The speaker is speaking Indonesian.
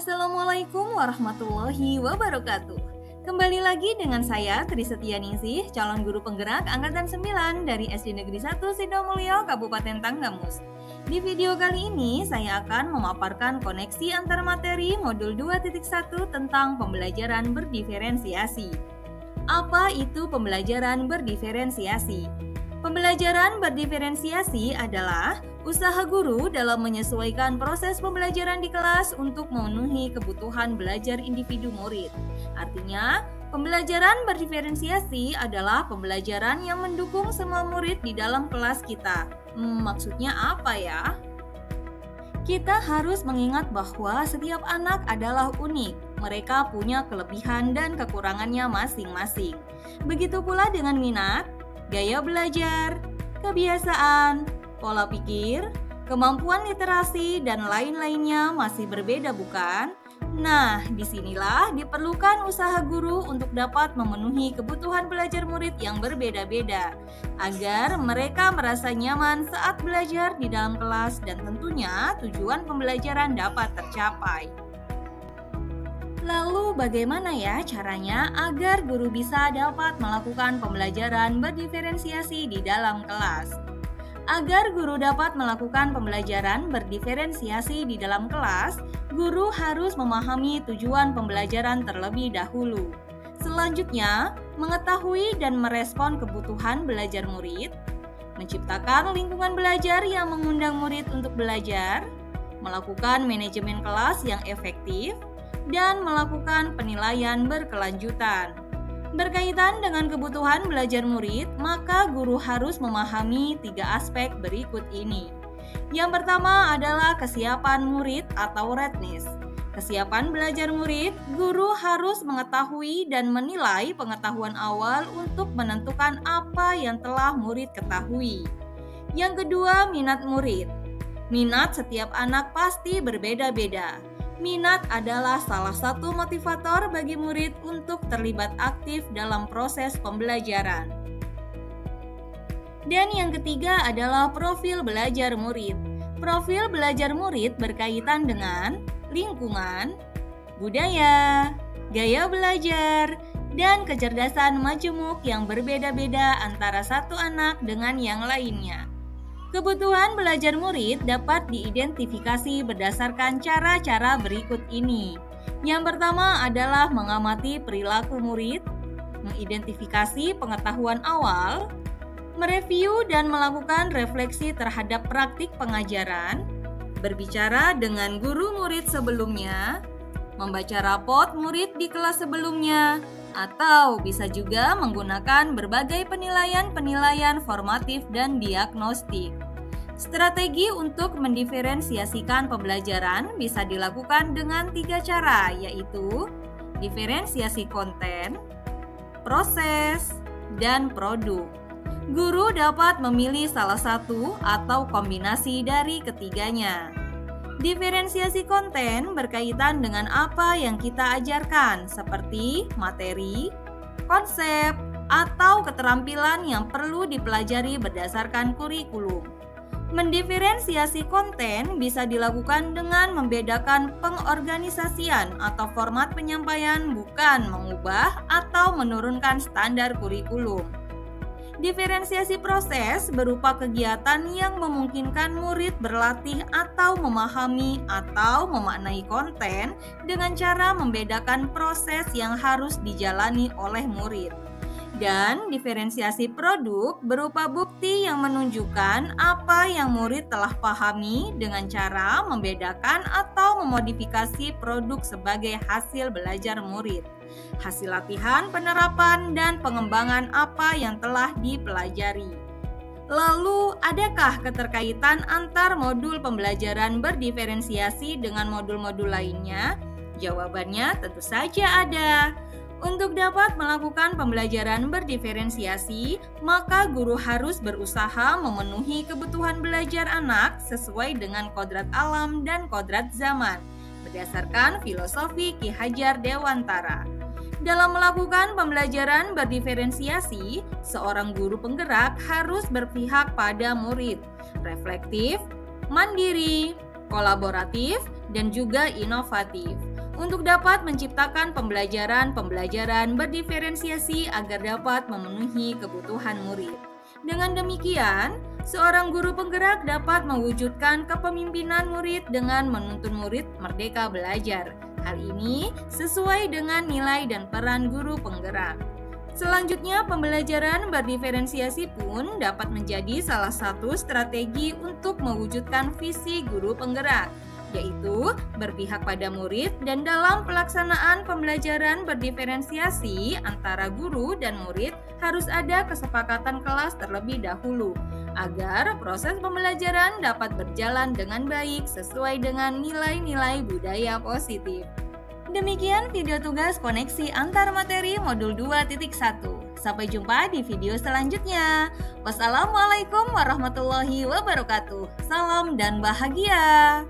Assalamualaikum warahmatullahi wabarakatuh. Kembali lagi dengan saya Tri Setianingsih, calon guru penggerak angkatan 9 dari SD Negeri 1 Sidomulyo, Kabupaten Tanggamus. Di video kali ini saya akan memaparkan koneksi antar materi modul 2.1 tentang pembelajaran berdiferensiasi. Apa itu pembelajaran berdiferensiasi? Pembelajaran berdiferensiasi adalah usaha guru dalam menyesuaikan proses pembelajaran di kelas untuk memenuhi kebutuhan belajar individu murid. Artinya, pembelajaran berdiferensiasi adalah pembelajaran yang mendukung semua murid di dalam kelas kita. Maksudnya apa ya? Kita harus mengingat bahwa setiap anak adalah unik. Mereka punya kelebihan dan kekurangannya masing-masing. Begitu pula dengan minat, gaya belajar, kebiasaan, pola pikir, kemampuan literasi, dan lain-lainnya masih berbeda, bukan? Nah, disinilah diperlukan usaha guru untuk dapat memenuhi kebutuhan belajar murid yang berbeda-beda, agar mereka merasa nyaman saat belajar di dalam kelas dan tentunya tujuan pembelajaran dapat tercapai. Lalu bagaimana ya caranya agar guru bisa dapat melakukan pembelajaran berdiferensiasi di dalam kelas? Agar guru dapat melakukan pembelajaran berdiferensiasi di dalam kelas, guru harus memahami tujuan pembelajaran terlebih dahulu. Selanjutnya, mengetahui dan merespon kebutuhan belajar murid, menciptakan lingkungan belajar yang mengundang murid untuk belajar, melakukan manajemen kelas yang efektif, dan melakukan penilaian berkelanjutan. Berkaitan dengan kebutuhan belajar murid, maka guru harus memahami 3 aspek berikut ini. Yang pertama adalah kesiapan murid atau readiness. Kesiapan belajar murid, guru harus mengetahui dan menilai pengetahuan awal untuk menentukan apa yang telah murid ketahui. Yang kedua, minat murid. Minat setiap anak pasti berbeda-beda. Minat adalah salah satu motivator bagi murid untuk terlibat aktif dalam proses pembelajaran. Dan yang ketiga adalah profil belajar murid. Profil belajar murid berkaitan dengan lingkungan, budaya, gaya belajar, dan kecerdasan majemuk yang berbeda-beda antara satu anak dengan yang lainnya. Kebutuhan belajar murid dapat diidentifikasi berdasarkan cara-cara berikut ini. Yang pertama adalah mengamati perilaku murid, mengidentifikasi pengetahuan awal, mereview dan melakukan refleksi terhadap praktik pengajaran, berbicara dengan guru murid sebelumnya, membaca rapot murid di kelas sebelumnya, atau bisa juga menggunakan berbagai penilaian formatif dan diagnostik. Strategi untuk mendiferensiasikan pembelajaran bisa dilakukan dengan 3 cara, yaitu diferensiasi konten, proses, dan produk. Guru dapat memilih salah satu atau kombinasi dari ketiganya. Diferensiasi konten berkaitan dengan apa yang kita ajarkan, seperti materi, konsep, atau keterampilan yang perlu dipelajari berdasarkan kurikulum. Mendiferensiasi konten bisa dilakukan dengan membedakan pengorganisasian atau format penyampaian, bukan mengubah atau menurunkan standar kurikulum. Diferensiasi proses berupa kegiatan yang memungkinkan murid berlatih atau memahami atau memaknai konten dengan cara membedakan proses yang harus dijalani oleh murid. Dan diferensiasi produk berupa bukti yang menunjukkan apa yang murid telah pahami dengan cara membedakan atau memodifikasi produk sebagai hasil belajar murid, hasil latihan, penerapan, dan pengembangan apa yang telah dipelajari. Lalu, adakah keterkaitan antar modul pembelajaran berdiferensiasi dengan modul-modul lainnya? Jawabannya tentu saja ada. Untuk dapat melakukan pembelajaran berdiferensiasi, maka guru harus berusaha memenuhi kebutuhan belajar anak sesuai dengan kodrat alam dan kodrat zaman, berdasarkan filosofi Ki Hajar Dewantara. Dalam melakukan pembelajaran berdiferensiasi, seorang guru penggerak harus berpihak pada murid, reflektif, mandiri, kolaboratif, dan juga inovatif. untuk dapat menciptakan pembelajaran berdiferensiasi agar dapat memenuhi kebutuhan murid. Dengan demikian, seorang guru penggerak dapat mewujudkan kepemimpinan murid dengan menuntun murid merdeka belajar. Hal ini sesuai dengan nilai dan peran guru penggerak. Selanjutnya, pembelajaran berdiferensiasi pun dapat menjadi salah satu strategi untuk mewujudkan visi guru penggerak, yaitu berpihak pada murid dan dalam pelaksanaan pembelajaran berdiferensiasi antara guru dan murid harus ada kesepakatan kelas terlebih dahulu agar proses pembelajaran dapat berjalan dengan baik sesuai dengan nilai-nilai budaya positif. Demikian video tugas koneksi antar materi modul 2.1. Sampai jumpa di video selanjutnya. Wassalamualaikum warahmatullahi wabarakatuh. Salam dan bahagia.